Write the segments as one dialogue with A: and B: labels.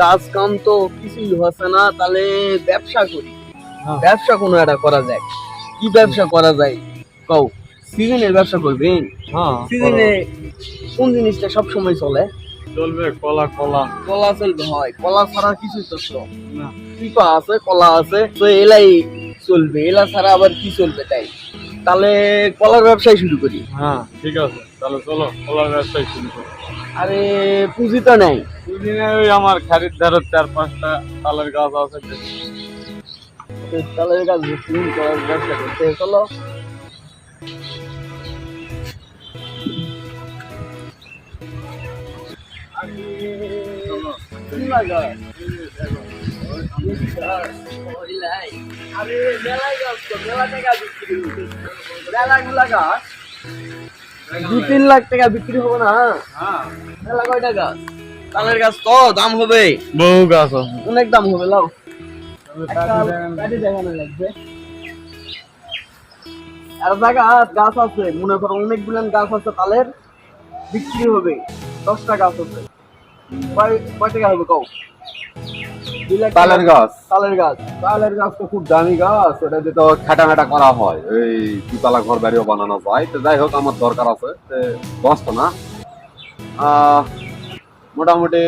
A: কাজ কাম তো কিছুই হচ্ছে না, তাহলে ব্যবসা করি। ব্যবসা কোনো একটা করা যায়। কি ব্যবসা করা যায় কও? সিজনের ব্যবসা করবেন? সিজনে কোন জিনিসটা সব সময় চলে?
B: চলবে কলা কলা
A: কলা চলবে, হয় কলা ছাড়া কিছুই তো
B: না।
A: পিপা আছে, কলা আছে, তো এলাই চলবে। এলা ছাড়া আবার কি চলবে? তাই তাহলে কলার ব্যবসায় শুরু করি।
B: হ্যাঁ ঠিক আছে, তাহলে চলো কলার ব্যবসায় শুরু করি।
A: আরে পুঁজি তো নাই।
B: দুদিনে ওই আমার খারিদারের 4-5টা তালের গাছ আছে।
A: তালের গাছ বিক্রি করার ব্যবসা করতে চলো। কি লাগা? আরে মেলায় গাছ তো, মেলা টাকা বিক্রি হচ্ছে। মেলাগুলা গাছ 2-3 লাখ টাকা বিক্রি হবে না?
B: হ্যাঁ
A: মেলা কয়টা গাছ? তালের গাছ তো দাম হবে,
B: বহু গাছ আছে।
A: অনেক দাম হবে। লাও
B: কাটি দেখান।
A: কাটি দেখানো লাগবে। আর জায়গা গাছ আছে, মনে করো অনেকগুলো গাছ আছে তালের, বিক্রি হবে। 10টা গাছ আছে, কয় টাকা হবে কও? 2 লাখ
C: তালের গাছ
A: তালের গাছ।
C: তালের গাছ তো খুব দামি গাছ, এটা দিয়ে তো খাটাখাটা করা হয়, এই দুতলা ঘর বাড়িও বানানো যায়। তো যাই হোক, আমার দরকার আছে দশটা না, মোটামুটি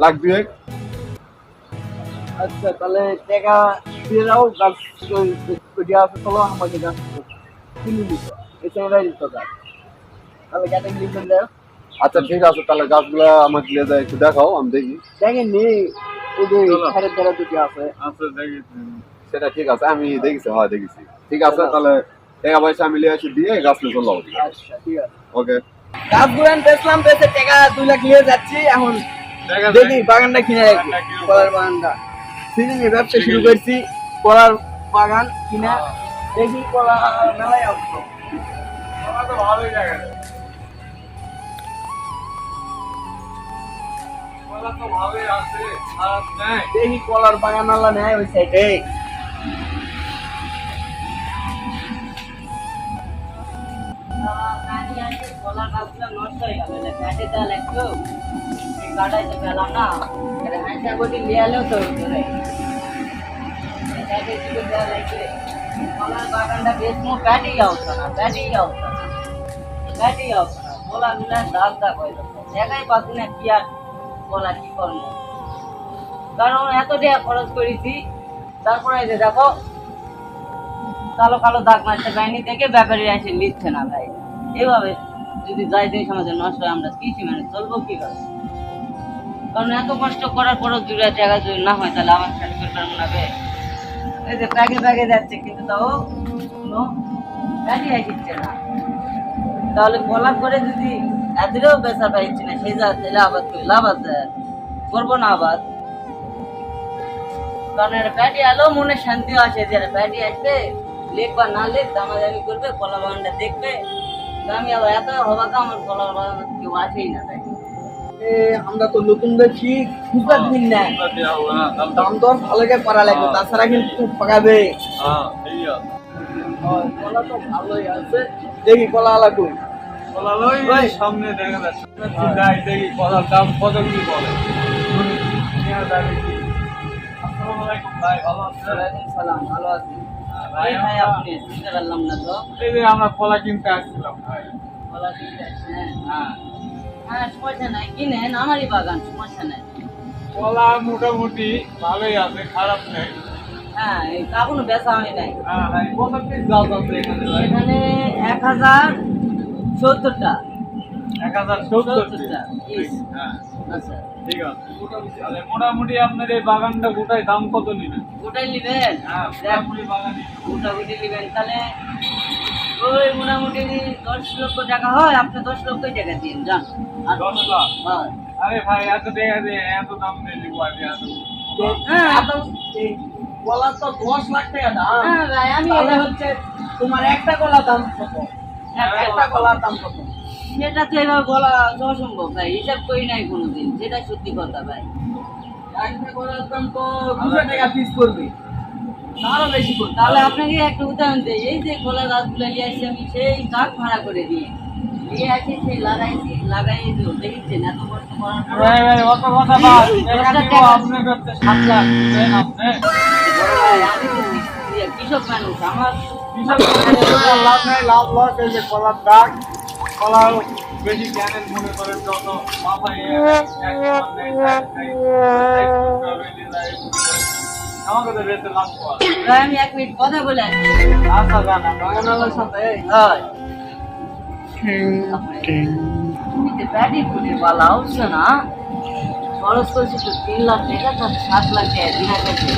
C: লাখ 2
A: আচ্ছা তাহলে টাকা দিয়ে দাও। গাছ কয়টা আছে চলো, আমাকে গাছ কিনে দিতো, এটা এরাই দিত গাছ। তাহলে কেটে কিনে দেয়।
C: আচ্ছা ঠিক আছে, তাহলে গাছগুলা আমাকে নিয়ে যায় একটু দেখাও, আমি দেখি।
A: দেখেন নি ওই যে
B: চলো।
A: খারের দ্বারা দুটি আছে।
B: আছে দেখি।
C: সেটা ঠিক আছে, আমি দেখেছি, হয় দেখেছি। ঠিক আছে, তাহলে টাকা পয়সা আমি লিয়ে আসি, দিয়ে গাছ নিয়ে চললাম।
A: আচ্ছা ঠিক আছে।
C: ওকে।
A: গাছ গুলান বেচলাম, বেচে টাকা 2 লাখ নিয়ে যাচ্ছি। এখন
B: দেখা
A: দেখি বাগানটা কিনে রাখবো, কলার বাগানটা। সিজনে ব্যবসা শুরু করছি, কলার বাগান কিনা। দেখি কলা মেলায় আসবো।
B: কলা তো ভালোই জায়গা। কলা তো ভালোই আছে, খারাপ নাই।
A: দেখি কলার বাগান আলা নেয় ওই সাইডে।
D: কলার গাছগুলো নষ্ট হয়ে গেল, ফ্যাটে তেল একটু কাটাই তো পেলাম না। হ্যাঁ বটি নিয়ে এলেও তো কলার বাগানটা বেশ প্যাটি આવતો না, প্যাটি આવતો না, প্যাটি આવতো না। কলা গুলা দাগ দাগ হয়ে যাচ্ছে, দেখাই পাচ্ছি না কি আর কলা কি করবো। কারণ এত টাকা খরচ করেছি, তারপরে এই যে দেখো কালো কালো দাগ মারতে পাইনি দেখে ব্যাপারীরা এসে নিচ্ছে না ভাই। এভাবে যদি যাই দেশ আমাদের নষ্ট হয়, আমরা কৃষি মানে চলবো কিভাবে? কারণ এত কষ্ট করার পরও 2 লাখ টাকা যদি না হয়, তাহলে আমার শেষ করতে পারবো না বে। এই যে ব্যাগে ব্যাগে যাচ্ছে, কিন্তু তাও কোনো ব্যাগই আসছে না। তাহলে কলা করে যদি এদেরও বেচা পাইছি না, সেই যা তাহলে আবাদ করি, লাভ আছে? করবো না আবাদ। কারণ এটা প্যাটি এলেও মনে শান্তি আসে, যে প্যাটি আসবে লেখ বা না লেখ দামাদামি করবে, কলা বাগানটা দেখবে। আমি আবার এত হবাকে আমার কলা বাগান কেউ আসেই না তাই।
A: আমরা তো নতুন দেখি, খুঁজার দিন নেয়,
B: কলা দেওয়া হবে না, তাহলে তো-
A: দাম দর ভালো করে করা লাগবে, তাছাড়া কিন্তু ঠকাবে।
B: হ্যাঁ ঠিক আছে।
A: কলা তো ভালোই আছে, দেখি কলা আলা কই।
B: কলা লই
A: ওই।
B: সামনে দেখা যাচ্ছে। যাই দেখি কলার দাম কত কি বলে। নিয়ে যাবে কি? আসসালামু আলাইকুম ভাই, ভালো আছেন?
A: ওয়ালাইকুম সালাম, ভালো আছি।
D: এই ভাই আপনি চিনতে পারলাম না তো।
B: এই যে আমরা কলা কিনতে আসছিলাম ভাই।
D: কলা কিনতে আসছেন?
B: হ্যাঁ
D: হ্যাঁ সমস্যা নাই, কিনেন, আমারই বাগান, সমস্যা নাই।
B: কলা মোটামুটি ভালোই আছে, খারাপ নেই।
D: হ্যাঁ এই এখনো বেচা হয় নাই।
B: হ্যাঁ ভাই, কত পিস গাছ আছে এখানে ভাই?
D: এখানে 1070টা।
B: 1070
D: 70টা পিস।
B: হ্যাঁ
D: আচ্ছা
B: ঠিক আছে। তাহলে মোটামুটি আপনার এই বাগানটা গোটায় দাম কত নেবেন?
D: ওটাই নিবেন?
B: হ্যাঁ
D: দেখ,
B: মোটামুটি বাগানে
D: মোটামুটি নিবেন তাহলে ওই মোটামুটি 10 লক্ষ টাকা হয়, আপনি 10 লক্ষই টাকা দিন যান। আর
B: 10 লাখ।
D: হ্যাঁ
B: আরে ভাই এত টাকা দিয়ে এত দাম দিয়ে দিব আমি এত।
D: হ্যাঁ
A: এই কলা তো 10 লাখ টাকা দাম।
D: হ্যাঁ ভাই, আমি
A: তাহলে হচ্ছে তোমার একটা কলার দাম কত? একটা কলার দাম কত?
D: সেটা তো এভাবে বলা অসম্ভব ভাই, হিসাব করি নাই কোনোদিন, যেটা সত্যি কথা ভাই।
A: একটা কলার দাম তো 200 টাকা পিস করবে, আরো বেশি করবে।
D: তাহলে আপনাকে একটা উদাহরণ দিই, এই যে কলা গাছগুলো নিয়ে আসছি আমি সেই ট্রাক ভাড়া করে দিয়ে, নিয়ে আসি সেই লাগাই দিও দেখছেন এত কষ্ট করার পর
B: ভাই ভাই অত কথা বাদ টাকা দিব আপনি করতে 7 লাখ দেন আপনি
D: বড় ভাই আমি তো কৃষক মানুষ আমার
B: কিসব লাভ নাই লাভ লস এই যে কলার দাগ কলা বেশি জ্ঞানের মনে করেন যত মাথায় আমাকে তো রেতে লাভ করা
D: ভাই, আমি 1 মিনিট কথা বলে আসি।
B: আচ্ছা জানা
A: বাগানালার সাথে
D: হয় তুমি যে ব্যাটি ফুটির বালা হচ্ছে না খরচ করছি তো 3 লাখ টাকা তার 7 লাখ টাকা দিনা গেছে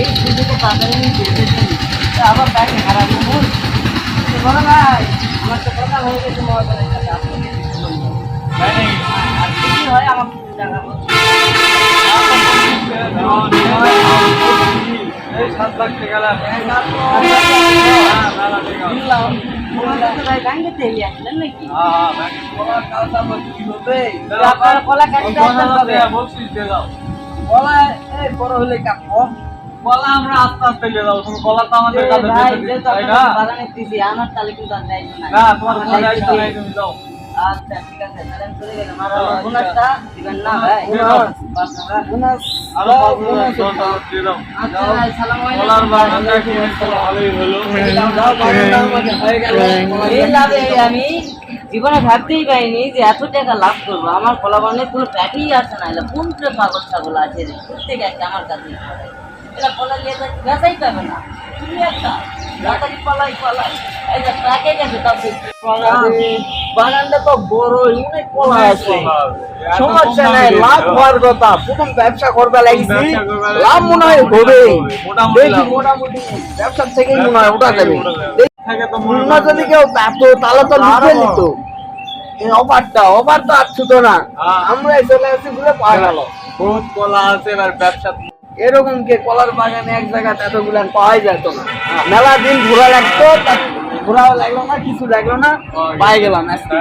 D: এই সুযোগে তাড়াতাড়ি আমি বেঁচে চলি আবার ব্যাটি হারাবো বল বড় ভাই আমার তো কথা হয়ে গেছে মহাজনের সাথে আপনাকে কিছু বলবো আর কি হয় আমার কিছু টাকা বলছে
B: এই 7 লাখ টাকা লাগবে
D: ভাই ব্যাংকে থেকে আসলেন নাকি
B: হ্যাঁ ভাই
A: কলার কালটা কি হবে
D: আপনারা কলা কাটতে আসবেন কবে?
B: বলছিস দিয়ে দাও
A: কলা এই বড় হলে কাটবো
B: কলা আমরা আস্তে আস্তে দিয়ে দাও তুমি কলা তো আমাদের কাছে
D: ভাই,
B: বেঁচে
D: যেহেতু
B: তাই না
D: আপনাদের বাগানে দিছি, আমার তাহলে কিন্তু আর দায়িত্ব নাই।
B: না তোমার
D: আমার
B: কোনো দায়িত্ব
D: দায়িত্ব
B: নাই তুমি দাও
D: আচ্ছা, ঠিক আছে, তাহলে আমি চলে গেলাম। আর আমার বোনাসটা দিবেন না ভাই?
A: বোনাস।
D: 5 টাকা।
A: বোনাস
B: আরো 5 লাখ দিয়ে দাও
D: আচ্ছা ভাই, সালাম
B: কলার
D: আলাইকুম।
B: বাগানটা কিনেছো ভালোই হলো
A: যাও বাগানটা আমাকে হয়ে গেল
D: এই লাভে আমি জীবনে ভাবতেই পারিনি যে এত টাকা লাভ করবো। আমার কলা বাগানে কোনো প্যাকেই আসে না, এলা কোন পাগল ছাগল আছে রে, প্রত্যেক আছে আমার কাছে। এলা কলা নিয়ে যাচ্ছে, বেচাই পাবে না। তুমি একটা তাড়াতাড়ি পালাই এই যে প্যাকে গেছে তাও ঠিক।
A: বাগানটা তো বড় অনেক কলা আছে সমস্যা
B: সমস্যা
A: নাই লাভ হওয়ার কথা প্রথম ব্যবসা করবে লাগছি লাভ মনে হয় হবে দেখি মোটামুটি ব্যবসার থেকেই মনে হয় ওটা যাবে
B: থেকে তো মনে
A: অন্য যদি কেউ থাকতো তাহলে তো লিখে নিত এই অফার তো আর ছিল না
B: হ্যাঁ।
A: আমরা চলে আসছি ঘুরে পাওয়া গেল
B: বহুত কলা আছে এবার ব্যবসা
A: এরকম কে কলার বাগানে এক জায়গাতে এতগুলো পাওয়াই যেত না মেলা দিন ঘোরা লাগতো ঘোরাও লাগলো না কিছু লাগলো না পাই গেলাম আজকে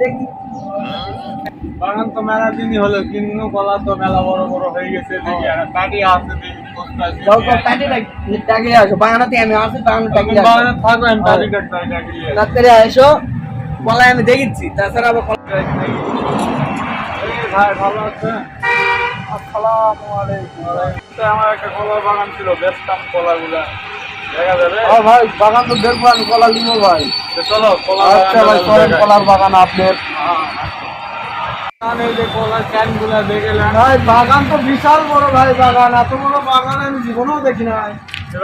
A: দেখি
B: বাগান তো মেলা দিনই হলো কিন্তু কলা তো মেলা বড় বড় হয়ে গেছে দেখি আর কাটি আছে দেখি
A: যাও তো প্যাটি ডাকে আসো বাগানাতে আমি আসি বাগানে ডাকে আসো
B: বাগানে থাকো আমি বাড়ি কাটতে ডাকি
A: রাত্রে এসো কলাই আমি দেখেছি তাছাড়া আবার
B: ভাই ভালো আছে আসসালামু আলাইকুম আমার একটা কলার বাগান ছিল বেচতাম কলাগুলা দেখা যাবে
C: ভাই বাগান তো দেখবো আমি কলা দিব ভাই
B: তো চলো কলা
C: আচ্ছা ভাই চলেন কলার বাগান আপনার
B: এই যে কলার ক্যান গুলা দেখলাম
C: ভাই বাগান তো বিশাল বড় ভাই বাগান এত বড় বাগান আমি জীবনেও দেখি নাই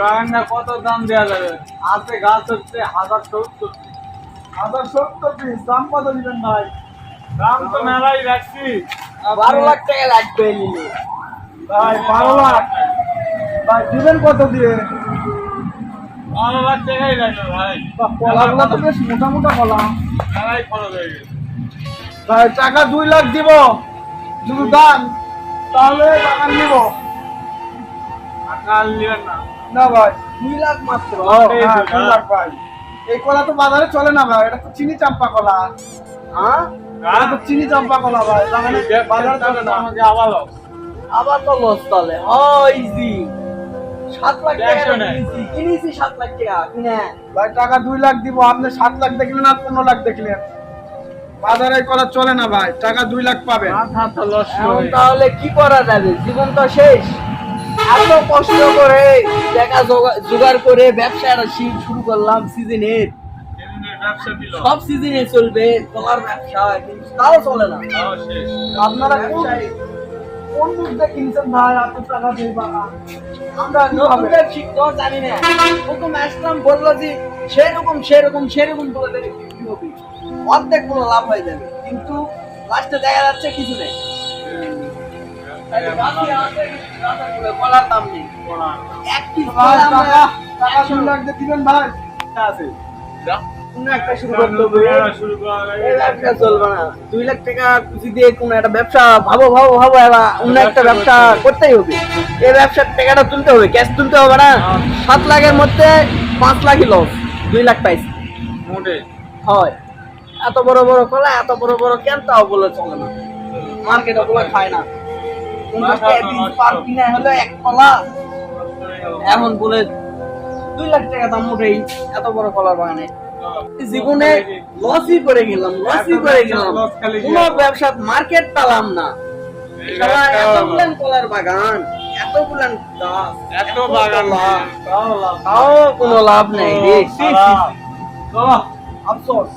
B: বাগানটা কত দাম দেওয়া যাবে আছে গাছ হচ্ছে 1070
C: 1070 পিস দাম কত দিবেন ভাই
B: দাম তো মেলাই রাখছি
A: 12 লাখ টাকা লাগবে নিলে
C: ভাই 12 লাখ ভাই দিবেন কত দিয়ে
B: 12 লাখ টাকাই লাগবে ভাই
C: কলাগুলো তো বেশ মোটা মোটা কলা
B: মেলাই খরচ হয়ে গেছে
C: ভাই টাকা 2 লাখ দিব শুধু দাম তাহলে বাগান নিব
B: টাকা নেবেন না
C: না ভাই 2 লাখ মাত্র
B: এই
C: হ্যাঁ,
B: তো,
C: 2 লাখ ভাই এই কলা তো বাজারে চলে না ভাই এটা তো চিনি চাম্পা কলা হ্যাঁ এটা তো চিনি চাম্পা কলা ভাই বাগানে বাজারে চলে না
B: আমাকে আবার দাও।
A: আবার তো লস তাহলে ইজি 7 লাখ টাকা
B: একশো নেই।
A: কিনেছি 7 লাখ টাকা কিনে
C: ভাই টাকা 2 লাখ দিব আপনি 7 লাখ দেখলেন আর 15 লাখ দেখলেন বাজারে এই কলা চলে না ভাই টাকা 2 লাখ পাবেন
B: মাথা তো লস
A: এখন তাহলে কি করা যাবে জীবন তো শেষ এত কষ্ট করে টাকা জোগাড় করে ব্যবসাটা শুরু করলাম সিজনের
B: ব্যবসা দিল
A: সব সিজনে চলবে কলার ব্যবসা কিন্তু তাও চলে না
B: তাও শেষ
C: আপনারা
A: ব্যবসায়ী
C: কোন বুঝতে কিনছেন ভাই এত টাকা দিয়ে বাগান আমরা
A: নতুন
C: কিভাবে
A: শিখতো জানি না প্রথম আসলাম বললো যে সেরকম বলে দেবে বিক্রি হবে অর্ধেক কোনো লাভ হয়ে যাবে কিন্তু লাস্টে দেখা যাচ্ছে কিছু নেই কলার দাম নেই এক পিস
C: ভাই
A: কলা আমরা
C: টাকা 2 লাখ দিয়ে দিবেন ভাই
A: আছে কোনো একটা শুরু করতে হবে
B: শুরু করা
A: এই ব্যবসা চলবে না 2 লাখ টাকা পুঁজি দিয়ে কোনো একটা ব্যবসা ভাবো এবার অন্য একটা ব্যবসা করতেই হবে এই ব্যবসার টাকাটা তুলতে হবে ক্যাশ তুলতে হবে না 7 লাখের মধ্যে 5 লাখই লস 2 লাখ পাইছি
B: মোটে
A: হয় এত বড় কলা এত বড় কেন তাও বলে চলে না মার্কেট ওগুলো খায় না 50 টাকা পিস পার কিনা হলো এক কলা এখন বলে 2 লাখ টাকা দাম মোটেই এত বড় কলার বাগানে জীবনে লসই করে গেলাম।
B: loss খালি
A: কোনো ব্যবসা মার্কেট পেলাম না। শালা এতগুলান কলার বাগান, এতগুলান গাছ,
B: এত বাগান
A: লাভ,
B: তাও লাভ।
A: তাও কোনো লাভ নেই রে।
B: খারাপ। তো
A: আফসোস।